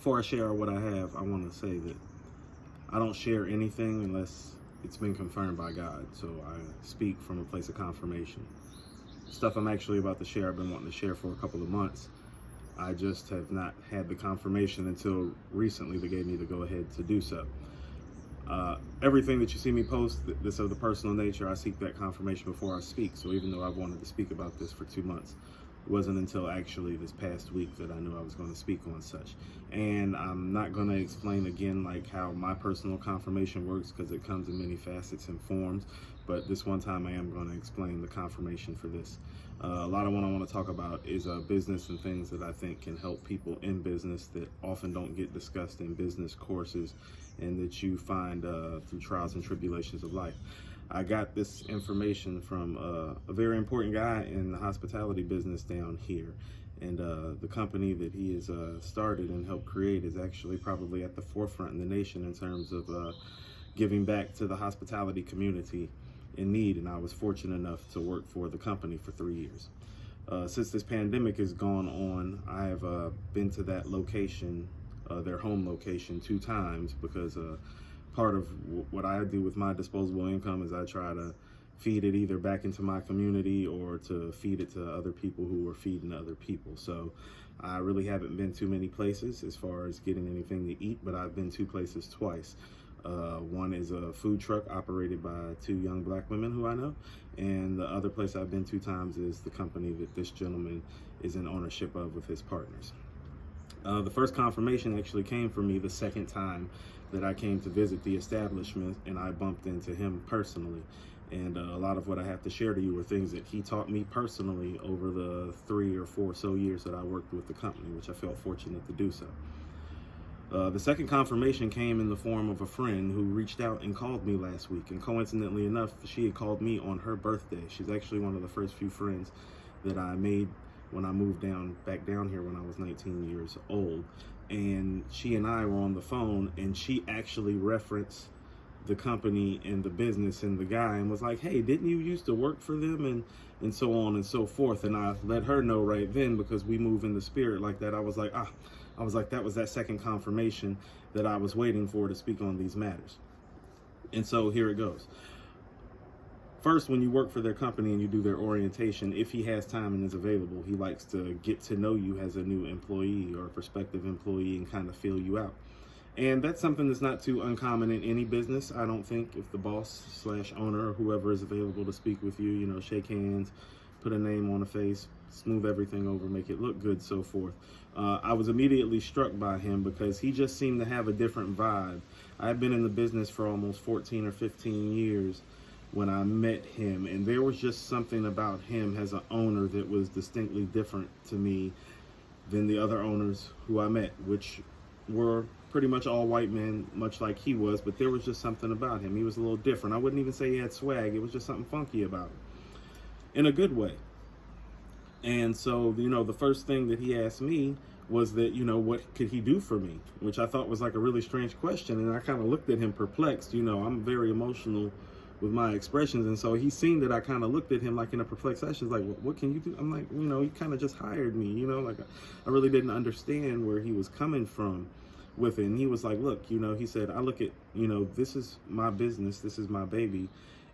Before I share what I have, I want to say that I don't share anything unless it's been confirmed by God. So I speak from a place of confirmation. Stuff I'm actually about to share, I've been wanting to share for a couple of months. I just have not had the confirmation until recently that gave me the go ahead to do so. Everything that you see me post that's of the personal nature, I seek that confirmation before I speak. So even though I've wanted to speak about this for 2 months, it wasn't until actually this past week that I knew I was going to speak on such. And I'm not going to explain again like how my personal confirmation works, because it comes in many facets and forms. But this one time I am going to explain the confirmation for this. A lot of what I want to talk about is business and things that I think can help people in business that often don't get discussed in business courses and that you find through trials and tribulations of life. I got this information from a very important guy in the hospitality business down here. And the company that he has started and helped create is actually probably at the forefront in the nation in terms of giving back to the hospitality community in need. And I was fortunate enough to work for the company for 3 years. Since this pandemic has gone on, I have been to that location, their home location, 2 times, because part of what I do with my disposable income is I try to feed it either back into my community or to feed it to other people who are feeding other people. So I really haven't been too many places as far as getting anything to eat, but I've been 2 places twice. One is a food truck operated by 2 young black women who I know, and the other place I've been 2 times is the company that this gentleman is in ownership of with his partners. The first confirmation actually came for me the second time that I came to visit the establishment, and I bumped into him personally. And a lot of what I have to share to you are things that he taught me personally over the 3 or 4 so years that I worked with the company, which I felt fortunate to do so. The second confirmation came in the form of a friend who reached out and called me last week. And coincidentally enough, she had called me on her birthday. She's actually one of the first few friends that I made when I moved back down here when I was 19 years old. And she and I were on the phone, and she actually referenced the company and the business and the guy and was like, hey, didn't you used to work for them, and so on and so forth. And I let her know right then, because we move in the spirit like that. I was like, that was that second confirmation that I was waiting for to speak on these matters. And so here it goes. First, when you work for their company and you do their orientation, if he has time and is available, he likes to get to know you as a new employee or a prospective employee and kind of feel you out. And that's something that's not too uncommon in any business, I don't think. If the boss / owner or whoever is available to speak with you, shake hands, put a name on a face, smooth everything over, make it look good, so forth. I was immediately struck by him because he just seemed to have a different vibe. I've been in the business for almost 14 or 15 years when I met him, and there was just something about him as an owner that was distinctly different to me than the other owners who I met, which were pretty much all white men, much like he was, but there was just something about him. He was a little different. I wouldn't even say he had swag. It was just something funky about him, in a good way. And so, the first thing that he asked me was that, what could he do for me? Which I thought was like a really strange question. And I kind of looked at him perplexed. I'm very emotional with my expressions. And so he seen that I kind of looked at him like in a perplexed fashion, like, what can you do? I'm like, he kind of just hired me, like I really didn't understand where he was coming from with it. And he was like, look, he said, I look at, this is my business. This is my baby.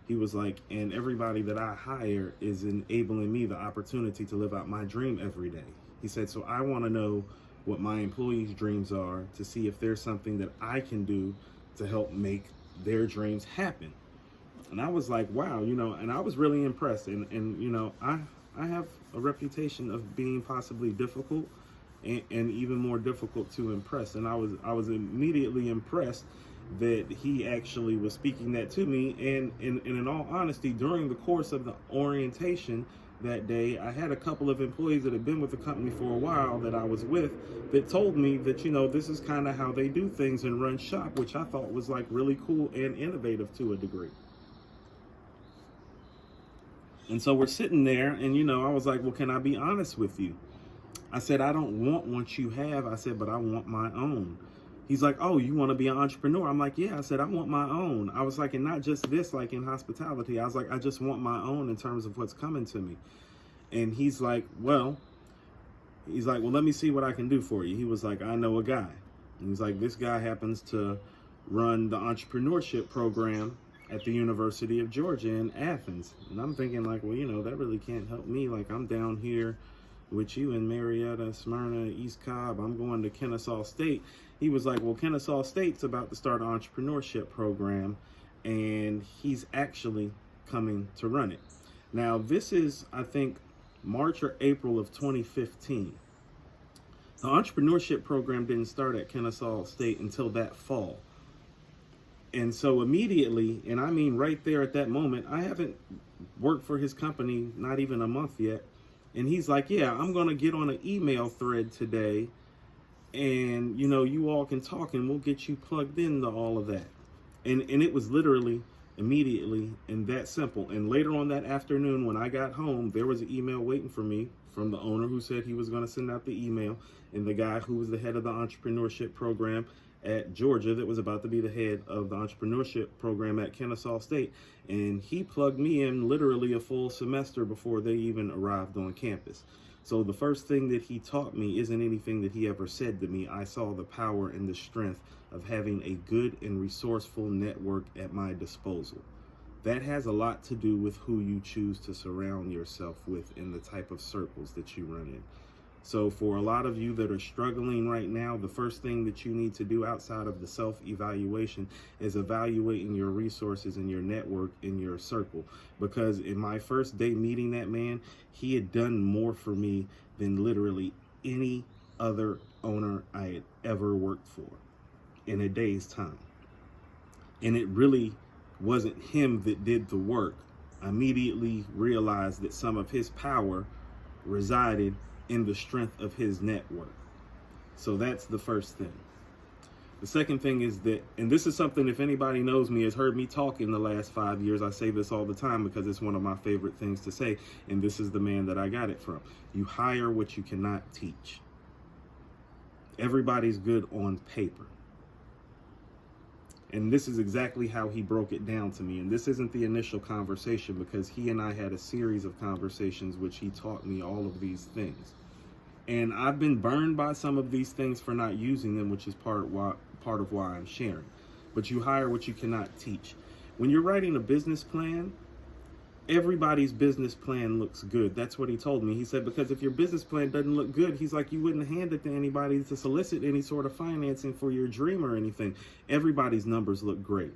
He was like, and everybody that I hire is enabling me the opportunity to live out my dream every day. He said, so I want to know what my employees' dreams are to see if there's something that I can do to help make their dreams happen. And I was like, wow, and I was really impressed. And I have a reputation of being possibly difficult and even more difficult to impress. And I was immediately impressed that he actually was speaking that to me. And in all honesty, during the course of the orientation that day, I had a couple of employees that had been with the company for a while that I was with that told me that, this is kind of how they do things and run shop, which I thought was like really cool and innovative to a degree. And so we're sitting there and, I was like, well, can I be honest with you? I said, I don't want what you have. I said, but I want my own. He's like, oh, you want to be an entrepreneur? I'm like, yeah. I said, I want my own. I was like, and not just this, like in hospitality. I was like, I just want my own in terms of what's coming to me. And he's like, well, let me see what I can do for you. He was like, I know a guy. And he's like, this guy happens to run the entrepreneurship program at the University of Georgia in Athens. And I'm thinking like, well, that really can't help me. Like, I'm down here with you in Marietta, Smyrna, East Cobb. I'm going to Kennesaw State. He was like, well, Kennesaw State's about to start an entrepreneurship program, and he's actually coming to run it. Now, this is, I think, March or April of 2015. The entrepreneurship program didn't start at Kennesaw State until that fall. And so immediately, and I mean right there at that moment, I haven't worked for his company, not even a month yet. And he's like, yeah, I'm going to get on an email thread today, and, you all can talk and we'll get you plugged into all of that. And it was literally immediately and that simple. And later on that afternoon, when I got home, there was an email waiting for me from the owner who said he was going to send out the email, and the guy who was the head of the entrepreneurship program at Georgia that was about to be the head of the entrepreneurship program at Kennesaw State. And he plugged me in literally a full semester before they even arrived on campus. So the first thing that he taught me isn't anything that he ever said to me. I saw the power and the strength of having a good and resourceful network at my disposal. That has a lot to do with who you choose to surround yourself with and the type of circles that you run in. So for a lot of you that are struggling right now, the first thing that you need to do outside of the self-evaluation is evaluating your resources and your network in your circle. Because in my first day meeting that man, he had done more for me than literally any other owner I had ever worked for in a day's time. And it really wasn't him that did the work. I immediately realized that some of his power resided in the strength of his network. So that's the first thing. The second thing is that, and this is something, if anybody knows me, has heard me talk in the last 5 years, I say this all the time because it's one of my favorite things to say, and this is the man that I got it from. You hire what you cannot teach. Everybody's good on paper. And this is exactly how he broke it down to me. And this isn't the initial conversation, because he and I had a series of conversations which he taught me all of these things. And I've been burned by some of these things for not using them, which is part of why I'm sharing. But you hire what you cannot teach. When you're writing a business plan, everybody's business plan looks good. That's what he told me. He said, because if your business plan doesn't look good, he's like, you wouldn't hand it to anybody to solicit any sort of financing for your dream or anything. Everybody's numbers look great.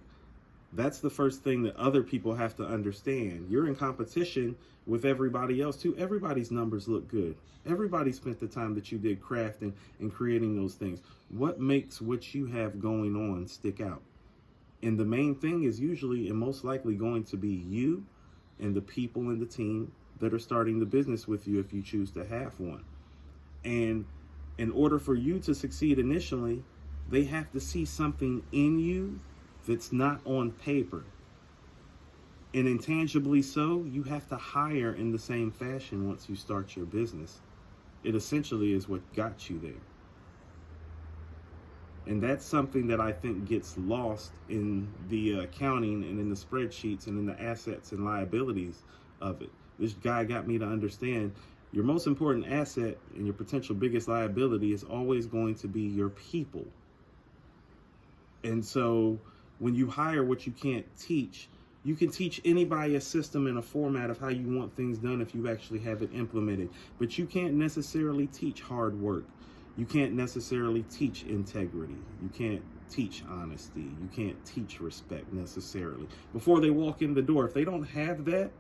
That's the first thing that other people have to understand. You're in competition with everybody else too. Everybody's numbers look good. Everybody spent the time that you did crafting and creating those things. What makes what you have going on stick out? And the main thing is usually and most likely going to be you and the people in the team that are starting the business with you if you choose to have one. And in order for you to succeed initially, they have to see something in you that's not on paper. And intangibly so, you have to hire in the same fashion once you start your business. It essentially is what got you there. And that's something that I think gets lost in the accounting and in the spreadsheets and in the assets and liabilities of it. This guy got me to understand your most important asset and your potential biggest liability is always going to be your people. And so when you hire what you can't teach, you can teach anybody a system and a format of how you want things done if you actually have it implemented. But you can't necessarily teach hard work. You can't necessarily teach integrity. You can't teach honesty. You can't teach respect necessarily. Before they walk in the door, if they don't have that,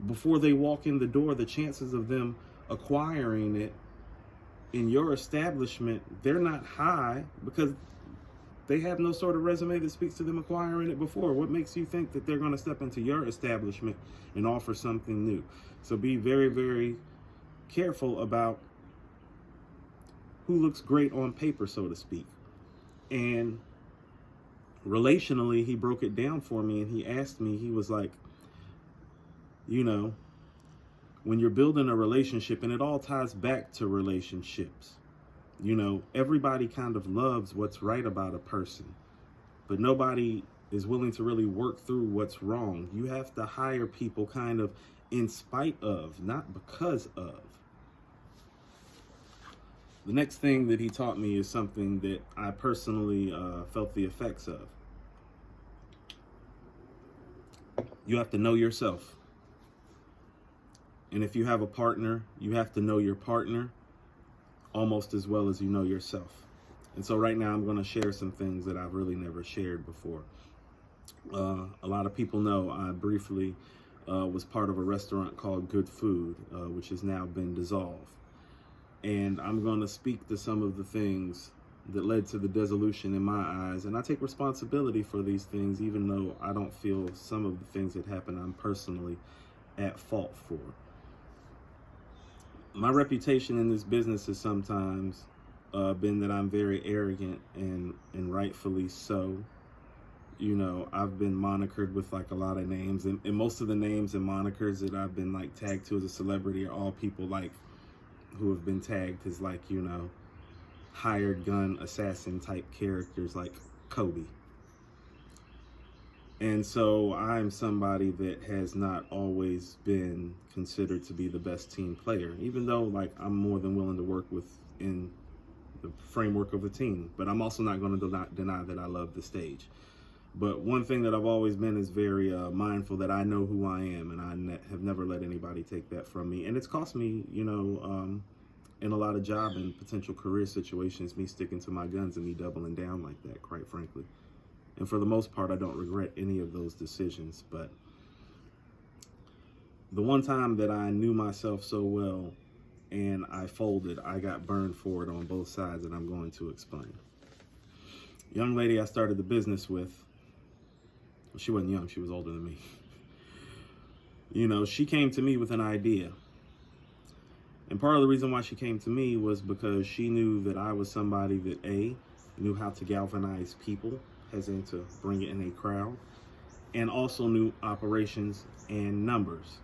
before they walk in the door, the chances of them acquiring it in your establishment, they're not high because they have no sort of resume that speaks to them acquiring it before. What makes you think that they're going to step into your establishment and offer something new? So be very, very careful about who looks great on paper, so to speak. And relationally, he broke it down for me and he asked me, he was like, when you're building a relationship, and it all ties back to relationships, everybody kind of loves what's right about a person, but nobody is willing to really work through what's wrong. You have to hire people kind of in spite of, not because of. The next thing that he taught me is something that I personally felt the effects of. You have to know yourself. And if you have a partner, you have to know your partner almost as well as you know yourself. And so right now I'm going to share some things that I've really never shared before. A lot of people know I briefly was part of a restaurant called Good Food, which has now been dissolved. And I'm going to speak to some of the things that led to the dissolution in my eyes. And I take responsibility for these things, even though I don't feel some of the things that happened I'm personally at fault for. My reputation in this business has sometimes been that I'm very arrogant, and rightfully so. You know, I've been monikered with like a lot of names, and most of the names and monikers that I've been like tagged to as a celebrity are all people like who have been tagged as like, you know, hired gun assassin type characters like Kobe. And so I'm somebody that has not always been considered to be the best team player, even though like I'm more than willing to work within the framework of a team. But I'm also not going to deny that I love the stage. But one thing that I've always been is very mindful that I know who I am, and I have never let anybody take that from me. And it's cost me, you know, in a lot of job and potential career situations, me sticking to my guns and me doubling down like that, quite frankly. And for the most part, I don't regret any of those decisions. But the one time that I knew myself so well and I folded, I got burned for it on both sides, and I'm going to explain. Young lady I started the business with, she wasn't young, she was older than me. You know, she came to me with an idea. And part of the reason why she came to me was because she knew that I was somebody that A, knew how to galvanize people, as in to bring it in a crowd, and also knew operations and numbers.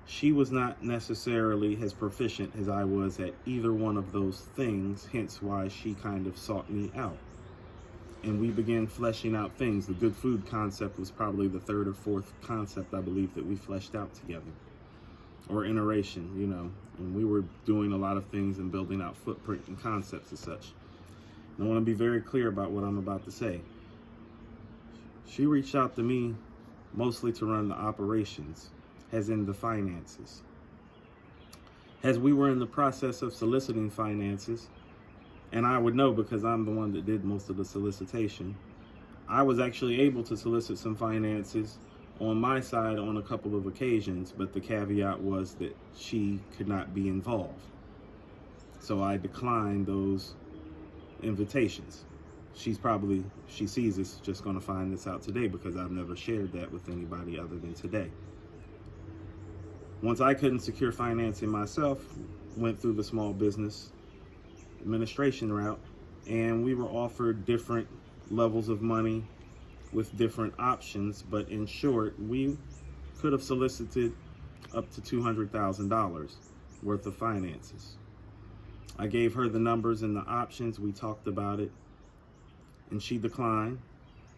She was not necessarily as proficient as I was at either one of those things, hence why she kind of sought me out. And we began fleshing out things. The Good Food concept was probably the third or fourth concept, I believe, that we fleshed out together. Or iteration, you know. And we were doing a lot of things and building out footprint and concepts and such. And I want to be very clear about what I'm about to say. She reached out to me mostly to run the operations, as in the finances. As we were in the process of soliciting finances, and I would know because I'm the one that did most of the solicitation, I was actually able to solicit some finances on my side on a couple of occasions, but the caveat was that she could not be involved. So I declined those invitations. She sees this, just going to find this out today because I've never shared that with anybody other than today. Once I couldn't secure financing myself, went through the small business administration route, and we were offered different levels of money with different options, but in short, we could have solicited up to $200,000 worth of finances. I gave her the numbers and the options, we talked about it, and she declined.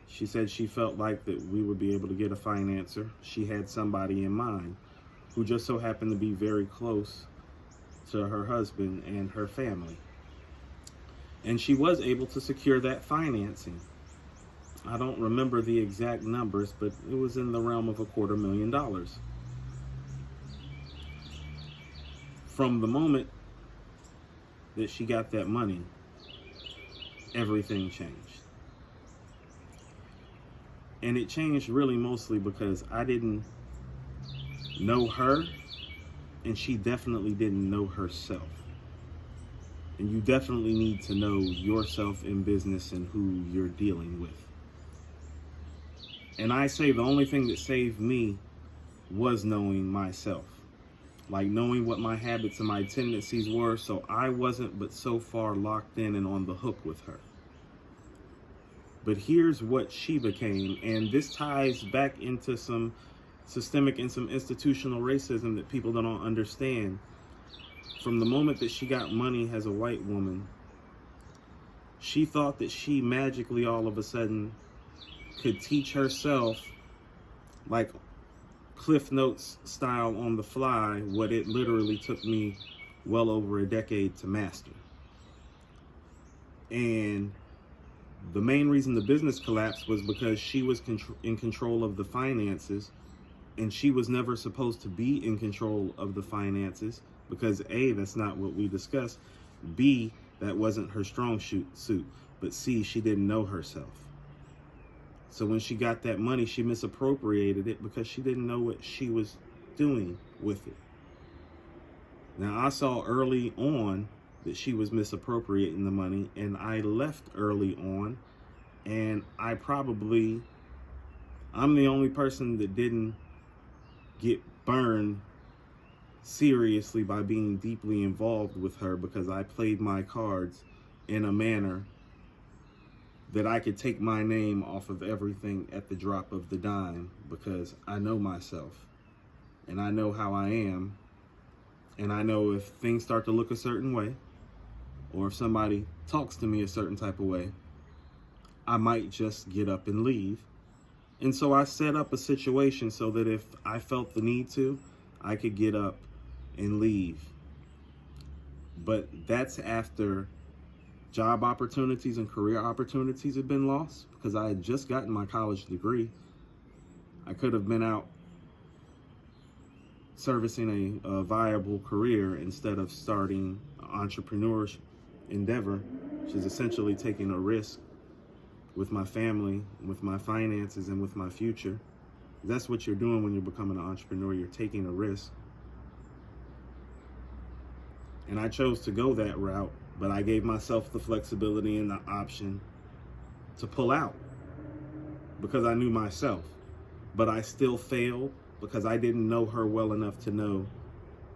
She said she felt like that we would be able to get a financer. She had somebody in mind who just so happened to be very close to her husband and her family. And she was able to secure that financing. I don't remember the exact numbers, but it was in the realm of $250,000. From the moment that she got that money, everything changed. And it changed really mostly because I didn't know her, and she definitely didn't know herself. And you definitely need to know yourself in business and who you're dealing with. And I say the only thing that saved me was knowing myself. Like knowing what my habits and my tendencies were, so I wasn't but so far locked in and on the hook with her. But here's what she became, and this ties back into some systemic and some institutional racism that people don't understand. From the moment that she got money as a white woman, she thought that she magically all of a sudden could teach herself, like Cliff Notes style on the fly, what it literally took me well over a decade to master. And the main reason the business collapsed was because she was in control of the finances, and she was never supposed to be in control of the finances because A, that's not what we discussed. B, that wasn't her strong suit. But C, she didn't know herself. So when she got that money, she misappropriated it because she didn't know what she was doing with it. Now, I saw early on that she was misappropriating the money, and I left early on, and I'm the only person that didn't get burned seriously by being deeply involved with her, because I played my cards in a manner that I could take my name off of everything at the drop of the dime, because I know myself and I know how I am, and I know if things start to look a certain way, or if somebody talks to me a certain type of way, I might just get up and leave. And so I set up a situation so that if I felt the need to, I could get up and leave. But that's after job opportunities and career opportunities have been lost, because I had just gotten my college degree. I could have been out servicing a viable career instead of starting an entrepreneurship endeavor, which is essentially taking a risk with my family, with my finances, and with my future. That's what you're doing when you're becoming an entrepreneur. You're taking a risk. And I chose to go that route, but I gave myself the flexibility and the option to pull out because I knew myself. But I still failed because I didn't know her well enough to know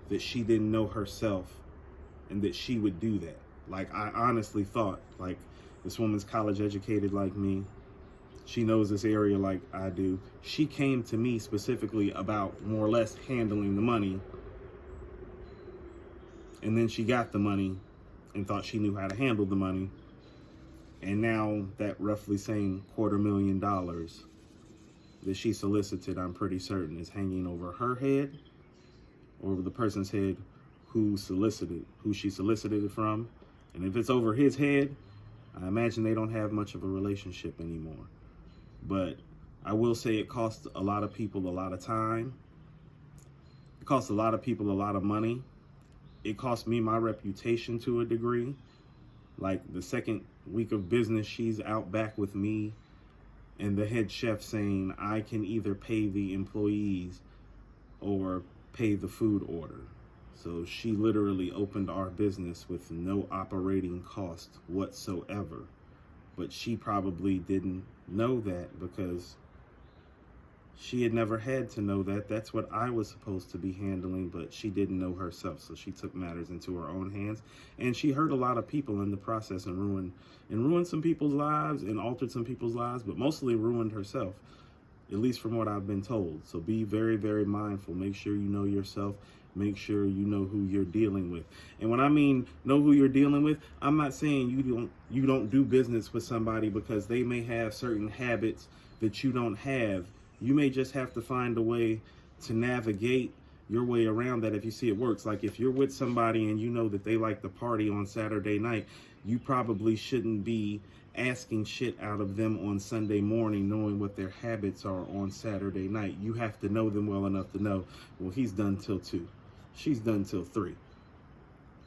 that she didn't know herself and that she would do that. Like, I honestly thought, like, this woman's college educated like me. She knows this area like I do. She came to me specifically about more or less handling the money. And then she got the money and thought she knew how to handle the money. And now that roughly same $250,000 that she solicited, I'm pretty certain, is hanging over her head or over the person's head who she solicited it from. And if it's over his head, I imagine they don't have much of a relationship anymore. But I will say it costs a lot of people a lot of time. It costs a lot of people a lot of money. It cost me my reputation to a degree. Like, the second week of business, she's out back with me and the head chef saying I can either pay the employees or pay the food order. So she literally opened our business with no operating cost whatsoever. But she probably didn't know that because she had never had to know that. That's what I was supposed to be handling, but she didn't know herself. So she took matters into her own hands, and she hurt a lot of people in the process and ruined some people's lives and altered some people's lives, but mostly ruined herself, at least from what I've been told. So be very, very mindful. Make sure you know yourself. Make sure you know who you're dealing with. And when I mean know who you're dealing with, I'm not saying you don't do business with somebody because they may have certain habits that you don't have. You may just have to find a way to navigate your way around that if you see it works. Like, if you're with somebody and you know that they like to party on Saturday night, you probably shouldn't be asking shit out of them on Sunday morning, knowing what their habits are on Saturday night. You have to know them well enough to know, well, he's done till 2. She's done till 3.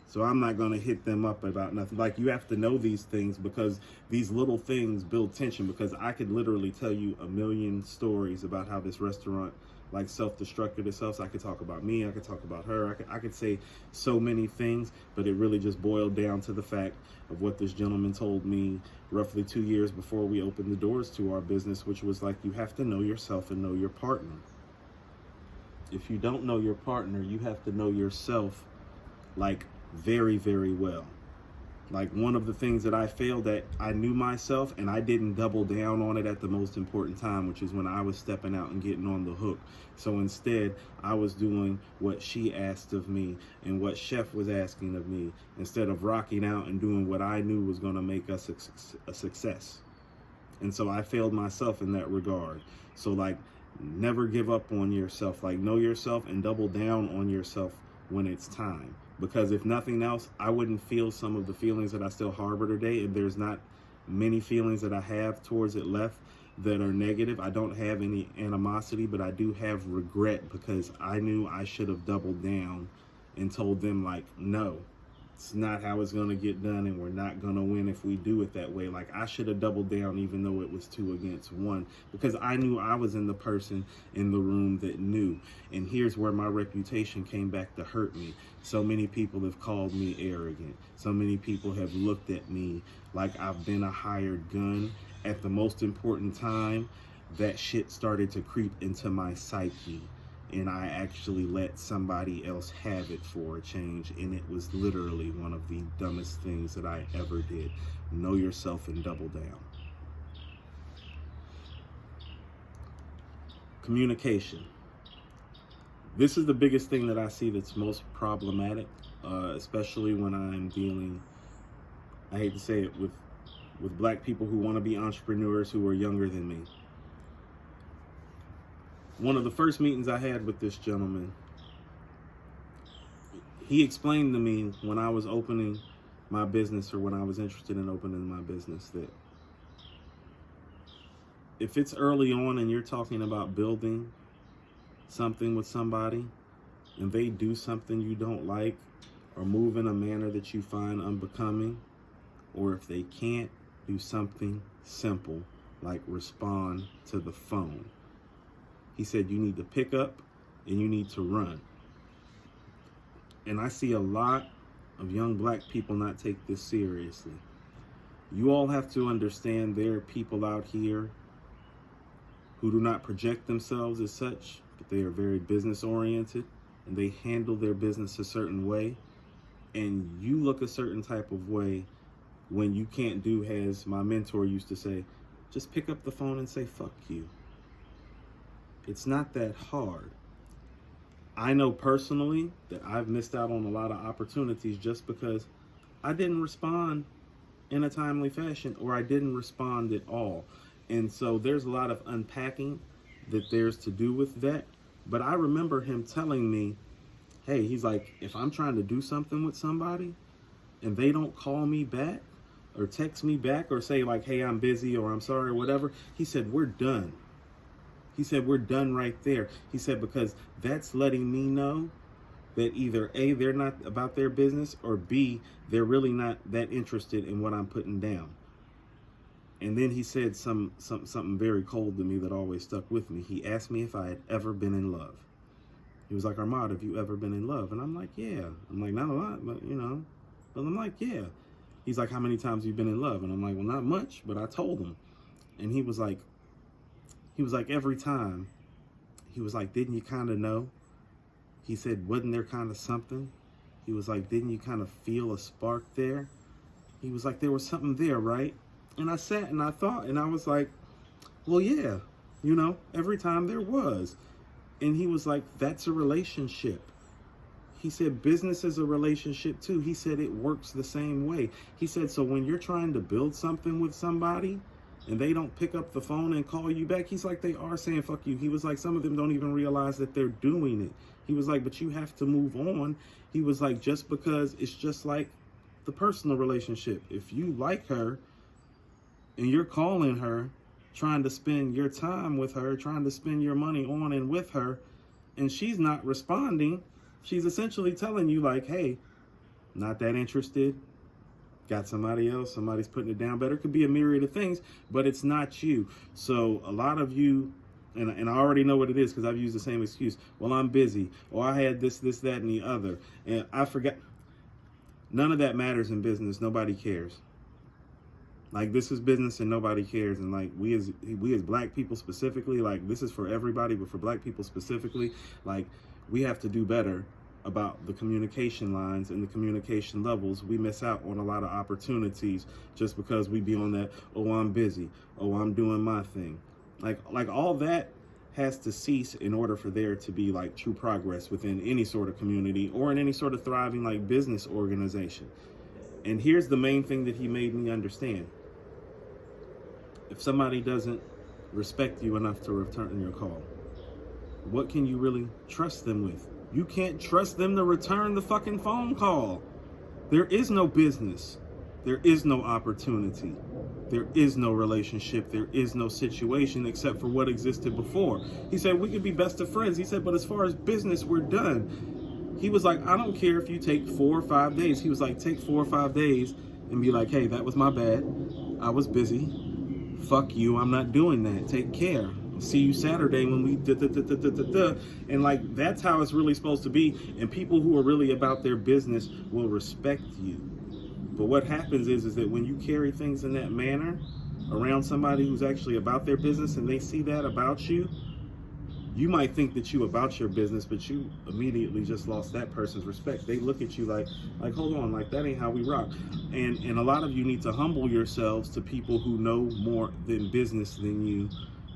So I'm not going to hit them up about nothing. Like, you have to know these things because these little things build tension, because I could literally tell you a million stories about how this restaurant like self-destructed itself. So I could talk about me, I could talk about her, I could say so many things, but it really just boiled down to the fact of what this gentleman told me roughly 2 years before we opened the doors to our business, which was like, you have to know yourself and know your partner. If you don't know your partner, you have to know yourself, like, very, very well. Like, one of the things that I failed at, I knew myself and I didn't double down on it at the most important time, which is when I was stepping out and getting on the hook. So instead, I was doing what she asked of me and what Chef was asking of me, instead of rocking out and doing what I knew was going to make us a success. And so I failed myself in that regard. So, like, never give up on yourself. Like, know yourself and double down on yourself when it's time. because if nothing else, I wouldn't feel some of the feelings that I still harbor today. And there's not many feelings that I have towards it left that are negative. I don't have any animosity, but I do have regret because I knew I should have doubled down and told them, like, no, it's not how it's going to get done, and we're not going to win if we do it that way. Like, I should have doubled down even though it was 2 against 1, because I knew I was in the person in the room that knew. And here's where my reputation came back to hurt me. So many people have called me arrogant. So many people have looked at me like I've been a hired gun. At the most important time, that shit started to creep into my psyche. And I actually let somebody else have it for a change. And it was literally one of the dumbest things that I ever did. Know yourself and double down. Communication. This is the biggest thing that I see that's most problematic, especially when I'm dealing, I hate to say it, with black people who want to be entrepreneurs who are younger than me. One of the first meetings I had with this gentleman, he explained to me when I was opening my business, or when I was interested in opening my business, that if it's early on and you're talking about building something with somebody and they do something you don't like or move in a manner that you find unbecoming, or if they can't do something simple like respond to the phone, he said you need to pick up and you need to run. And I see a lot of young black people not take this seriously. You all have to understand there are people out here who do not project themselves as such, but they are very business oriented and they handle their business a certain way. And you look a certain type of way when you can't do, as my mentor used to say, just pick up the phone and say, fuck you. It's not that hard. I know personally that I've missed out on a lot of opportunities just because I didn't respond in a timely fashion, or I didn't respond at all. And so there's a lot of unpacking that there's to do with that. But I remember him telling me, hey, he's like, if I'm trying to do something with somebody and they don't call me back or text me back or say like, hey, I'm busy or I'm sorry or whatever, he said, we're done. He said, we're done right there. He said, because that's letting me know that either A, they're not about their business, or B, they're really not that interested in what I'm putting down. And then he said something very cold to me that always stuck with me. He asked me if I had ever been in love. He was like, Armad, have you ever been in love? And I'm like, yeah. I'm like, not a lot, but you know. But I'm like, yeah. He's like, how many times have you been in love? And I'm like, well, not much, but I told him. And he was like, every time. He was like, didn't you kind of know? He said, wasn't there kind of something? He was like, didn't you kind of feel a spark there? He was like, there was something there, right? And I sat and I thought, and I was like, well, yeah, you know, every time there was. And he was like, that's a relationship. He said, business is a relationship too. He said, it works the same way. He said, so when you're trying to build something with somebody and they don't pick up the phone and call you back, he's like, they are saying, fuck you. He was like, some of them don't even realize that they're doing it. He was like, but you have to move on. He was like, just because it's just like the personal relationship. If you like her and you're calling her, trying to spend your time with her, trying to spend your money on and with her, and she's not responding, she's essentially telling you like, hey, not that interested, got somebody else, somebody's putting it down better. It could be a myriad of things, but it's not you. So a lot of you, and I already know what it is because I've used the same excuse. Well, I'm busy, or I had this, that, and the other, and I forgot. None of that matters in business. Nobody cares. Like, this is business and nobody cares. And like we as black people specifically, like this is for everybody, but for black people specifically, like we have to do better about the communication lines and the communication levels. We miss out on a lot of opportunities just because we be on that, oh, I'm busy, oh, I'm doing my thing. Like all that has to cease in order for there to be like true progress within any sort of community or in any sort of thriving like business organization. And here's the main thing that he made me understand. If somebody doesn't respect you enough to return your call, what can you really trust them with? You can't trust them to return the fucking phone call. There is no business. There is no opportunity. There is no relationship. There is no situation except for what existed before. He said, we could be best of friends. He said, but as far as business, we're done. He was like, I don't care if you take 4 or 5 days. He was like, take 4 or 5 days and be like, hey, that was my bad. I was busy. Fuck you. I'm not doing that. Take care. See you Saturday when we and like, that's how it's really supposed to be. And people who are really about their business will respect you. But what happens is that when you carry things in that manner around somebody who's actually about their business and they see that about you, you might think that you about your business, but you immediately just lost that person's respect. They look at you like hold on, like that ain't how we rock. And a lot of you need to humble yourselves to people who know more than business than you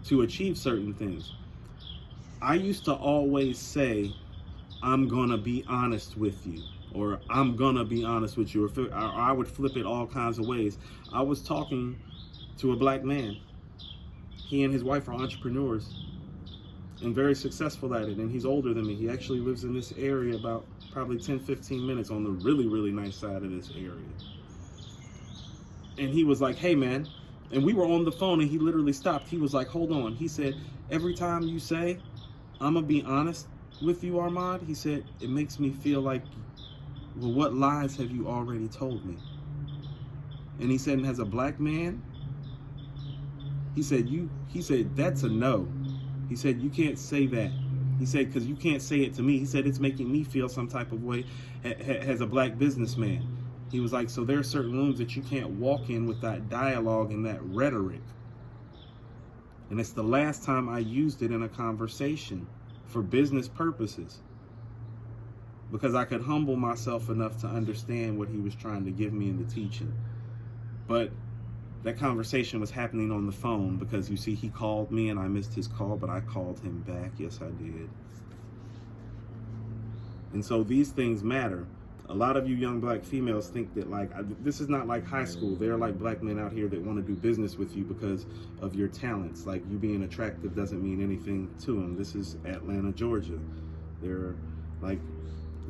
to achieve certain things. I used to always say, I'm gonna be honest with you, or I'm gonna be honest with you, or I would flip it all kinds of ways. I was talking to a black man. He and his wife are entrepreneurs and very successful at it, and he's older than me. He actually lives in this area about probably 10-15 minutes on the really, really nice side of this area. And he was like, hey man, and we were on the phone and he literally stopped. He was like, hold on. He said, every time you say, I'm gonna be honest with you, Armand, he said, it makes me feel like, well, what lies have you already told me? And he said, and as a black man, he said, that's a no. He said, you can't say that. He said, because you can't say it to me. He said, it's making me feel some type of way as a black businessman. He was like, so there are certain rooms that you can't walk in with that dialogue and that rhetoric. And it's the last time I used it in a conversation for business purposes, because I could humble myself enough to understand what he was trying to give me in the teaching. But that conversation was happening on the phone because, you see, he called me and I missed his call, but I called him back. Yes, I did. And so these things matter. A lot of you young black females think that, like, this is not like high school. There are like black men out here that want to do business with you because of your talents. Like, you being attractive doesn't mean anything to them. This is Atlanta, Georgia. They're like,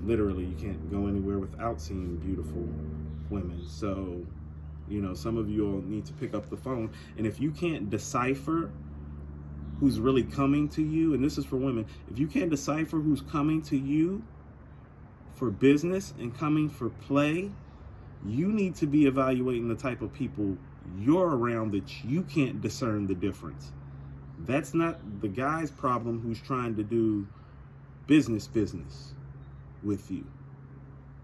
literally, you can't go anywhere without seeing beautiful women. So, you know, some of you all need to pick up the phone. And if you can't decipher who's really coming to you, and this is for women, if you can't decipher who's coming to you for business and coming for play, you need to be evaluating the type of people you're around that you can't discern the difference. That's not the guy's problem who's trying to do business with you.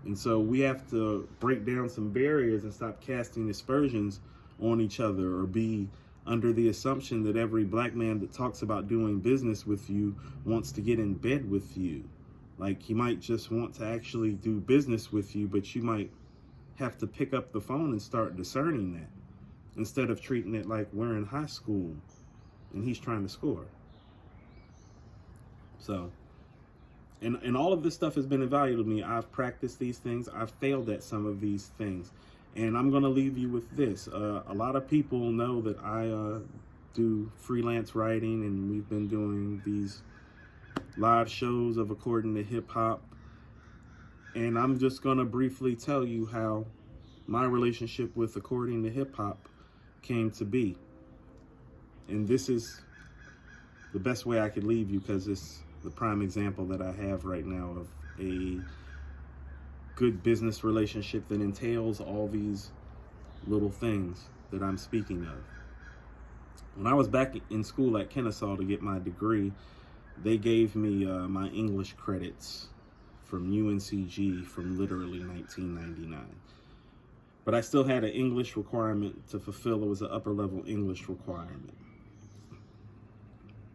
And so we have to break down some barriers and stop casting aspersions on each other, or be under the assumption that every black man that talks about doing business with you wants to get in bed with you. Like, he might just want to actually do business with you, but you might have to pick up the phone and start discerning that, instead of treating it like we're in high school and he's trying to score. So, and all of this stuff has been invaluable to me. I've practiced these things. I've failed at some of these things. And I'm going to leave you with this. A lot of people know that I do freelance writing, and we've been doing these live shows of According to Hip Hop. And I'm just going to briefly tell you how my relationship with According to Hip Hop came to be. And this is the best way I could leave you, because it's the prime example that I have right now of a good business relationship that entails all these little things that I'm speaking of. When I was back in school at Kennesaw to get my degree, they gave me my English credits from UNCG from literally 1999. But I still had an English requirement to fulfill. It was an upper level English requirement.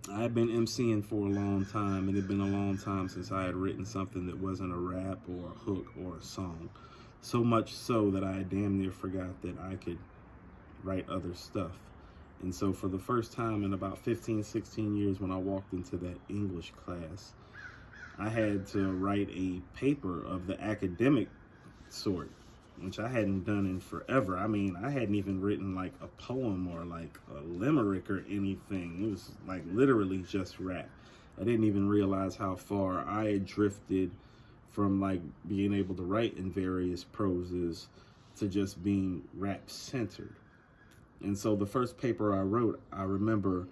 I had been MCing for a long time, and it had been a long time since I had written something that wasn't a rap or a hook or a song. So much so that I damn near forgot that I could write other stuff. And so for the first time in about 15, 16 years, when I walked into that English class, I had to write a paper of the academic sort, which I hadn't done in forever. I mean, I hadn't even written like a poem or like a limerick or anything. It was like literally just rap. I didn't even realize how far I had drifted from like being able to write in various proses to just being rap centered. And so the first paper I wrote, I remember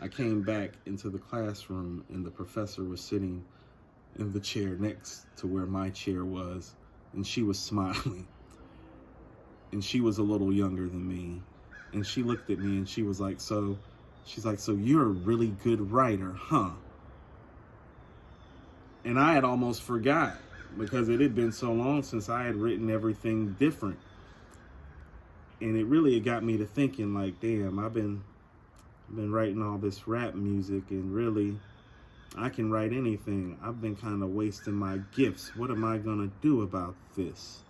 I came back into the classroom and the professor was sitting in the chair next to where my chair was, and she was smiling. And she was a little younger than me. And she looked at me and she was like, so you're a really good writer, huh? And I had almost forgot because it had been so long since I had written everything different. And it got me to thinking like, damn, I've been writing all this rap music and really I can write anything. I've been kind of wasting my gifts. What am I gonna do about this?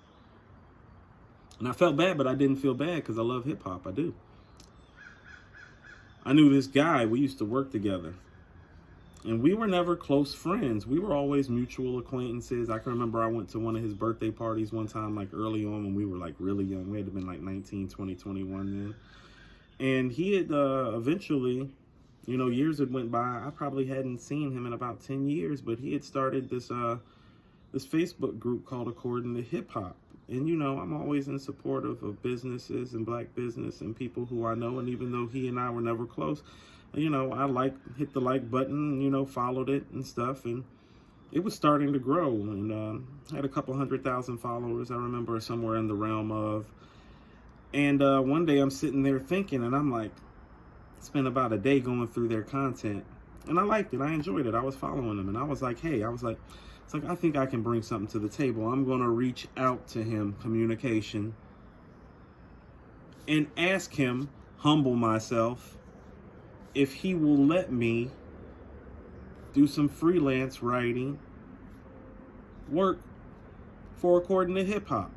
And I felt bad, but I didn't feel bad because I love hip hop. I do. I knew this guy. We used to work together. And we were never close friends. We were always mutual acquaintances. I can remember I went to one of his birthday parties one time, like early on when we were like really young. We had to been like 19, 20, 21 then. And he had eventually, years had went by. I probably hadn't seen him in about 10 years, but he had started this Facebook group called According to Hip Hop. And, I'm always in support of businesses and black business and people who I know. And even though he and I were never close, I hit the like button, followed it and stuff. And it was starting to grow and had a couple 100,000 followers, I remember, somewhere in the realm of. And one day I'm sitting there thinking, and I'm like, spent about a day going through their content. And I liked it. I enjoyed it. I was following them. And I was like, I think I can bring something to the table. I'm going to reach out to him, communication, and ask him, humble myself, if he will let me do some freelance writing work for According to Hip Hop.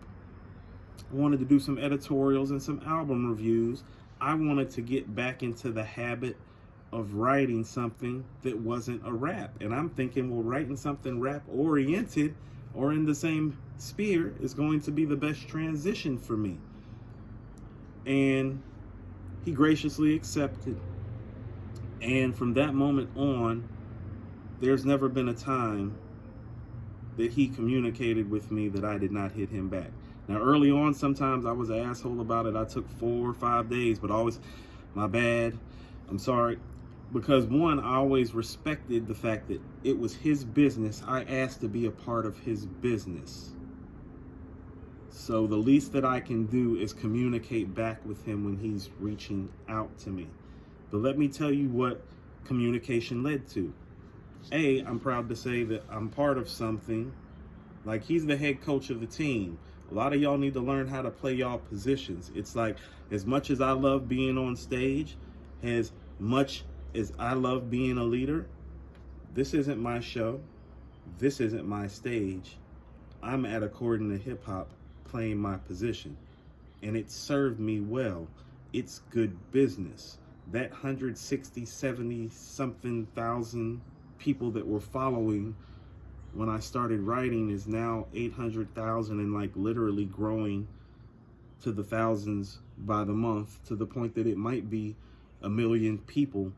I wanted to do some editorials and some album reviews. I wanted to get back into the habit of writing something that wasn't a rap. And I'm thinking, well, writing something rap oriented or in the same sphere is going to be the best transition for me. And he graciously accepted. And from that moment on, there's never been a time that he communicated with me that I did not hit him back. Now, early on, sometimes I was an asshole about it. I took 4 or 5 days, but always, my bad, I'm sorry. Because one, I always respected the fact that it was his business. I asked to be a part of his business. So the least that I can do is communicate back with him when he's reaching out to me. But let me tell you what communication led to. I'm proud to say that I'm part of something. Like, he's the head coach of the team. A lot of y'all need to learn how to play y'all positions. It's like, as much as I love being on stage, as much as I love being a leader, this isn't my show. This isn't my stage. I'm at According to Hip Hop playing my position. And it served me well. It's good business. That 160, 70 something thousand people that were following when I started writing is now 800,000 and like literally growing to the thousands by the month, to the point that it might be 1 million people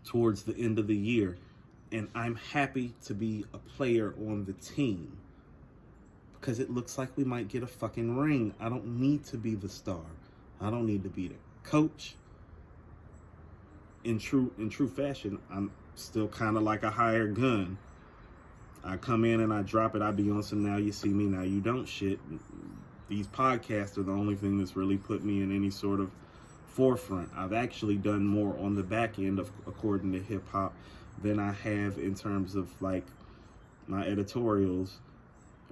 towards the end of the year. And I'm happy to be a player on the team because it looks like we might get a fucking ring. I don't need to be the star. I don't need to be the coach. In true fashion, I'm still kind of like a hired gun. I come in and I drop it. I be on some now you see me, now you don't shit. These podcasts are the only thing that's really put me in any sort of forefront. I've actually done more on the back end of According to Hip Hop than I have in terms of like my editorials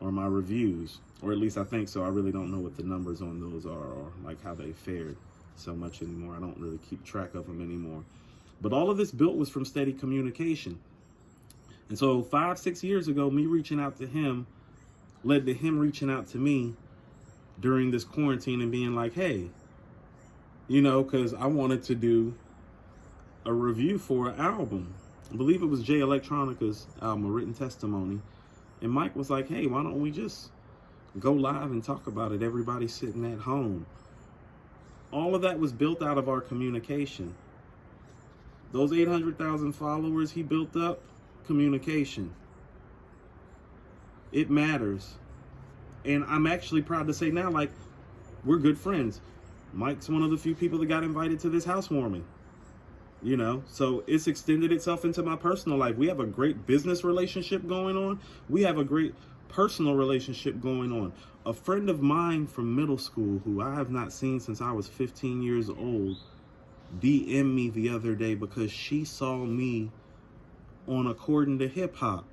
or my reviews, or at least I think so. I really don't know what the numbers on those are or like how they fared so much anymore. I don't really keep track of them anymore. But all of this built was from steady communication. And so 5-6 years ago, me reaching out to him led to him reaching out to me during this quarantine and being like, hey, because I wanted to do a review for an album. I believe it was Jay Electronica's album, A Written Testimony. And Mike was like, hey, why don't we just go live and talk about it? Everybody's sitting at home. All of that was built out of our communication. Those 800,000 followers he built up, communication. It matters. And I'm actually proud to say now, like, we're good friends. Mike's one of the few people that got invited to this housewarming. You know, so it's extended itself into my personal life. We have a great business relationship going on. We have a great personal relationship going on. A friend of mine from middle school, who I have not seen since I was 15 years old, DM'd me the other day because she saw me on According to Hip Hop.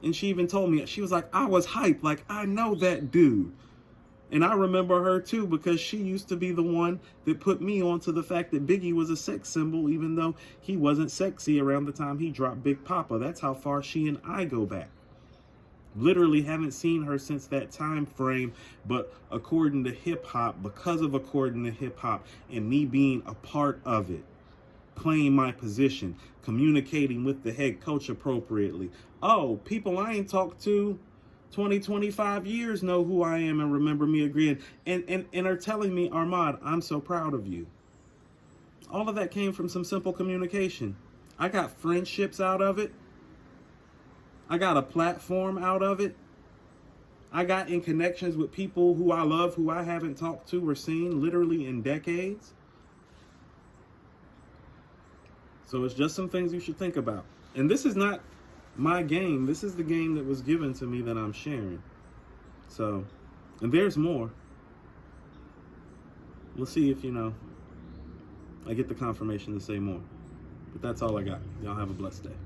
And she even told me, she was like, I was hyped. Like, I know that dude. And I remember her too, because she used to be the one that put me onto the fact that Biggie was a sex symbol, even though he wasn't sexy around the time he dropped Big Papa. That's how far she and I go back. Literally haven't seen her since that time frame, but According to Hip Hop, because of According to Hip Hop and me being a part of it, playing my position, communicating with the head coach appropriately. Oh, people I ain't talked to 20, 25 years know who I am and remember me agreeing and are telling me, Ahmad, I'm so proud of you. All of that came from some simple communication. I got friendships out of it. I got a platform out of it. I got in connections with people who I love, who I haven't talked to or seen literally in decades. So it's just some things you should think about. And this is not my game. This is the game that was given to me that I'm sharing. So, and there's more. We'll see if, I get the confirmation to say more. But that's all I got. Y'all have a blessed day.